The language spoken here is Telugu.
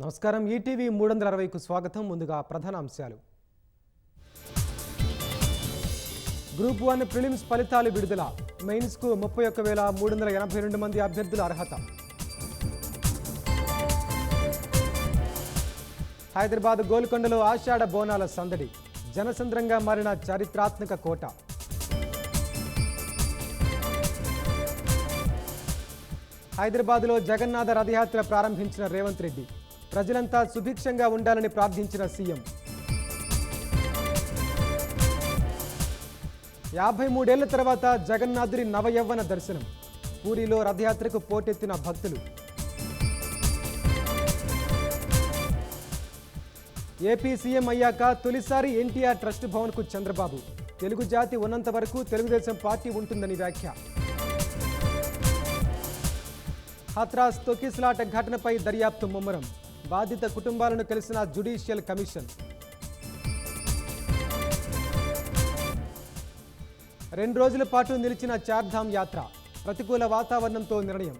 నమస్కారం. ఈటీవీ 360కు స్వాగతం. ముందుగా ప్రధాన అంశాలు. గ్రూప్ 1 ప్రిలిమ్స్ ఫలితాలు విడుదల. మెయిన్స్కు 31,382 మంది అభ్యర్థుల అర్హత. హైదరాబాద్ గోల్కొండలో ఆషాఢ బోనాల సందడి. జనసంద్రంగా మారిన చారిత్రాత్మక కోట. హైదరాబాద్లో జగన్నాథ రథయాత్ర ప్రారంభించిన రేవంత్ రెడ్డి. ప్రజలంతా సుభిక్షంగా ఉండాలని ప్రార్థించిన సీఎం. 53 ఏళ్ల తర్వాత జగన్నాథుడి నవయవ్వన దర్శనం. పూరిలో రథయాత్రకు పోటెత్తిన భక్తులు. ఏపీ సీఎం అయ్యాక తొలిసారి ఎన్టీఆర్ ట్రస్ట్ భవన్కు చంద్రబాబు. తెలుగు జాతి ఉన్నంత వరకు తెలుగుదేశం పార్టీ ఉంటుందని వ్యాఖ్య. హత్రాస్ తొక్కిసలాట ఘటనపై దర్యాప్తు ముమ్మరం. బాధిత కుటుంబాలను కలిసిన జ్యుడిషియల్ కమిషన్. 2 రోజుల పాటు నిలిచిన చార్ధామ్ యాత్ర. ప్రతికూల వాతావరణంతో నిర్ణయం.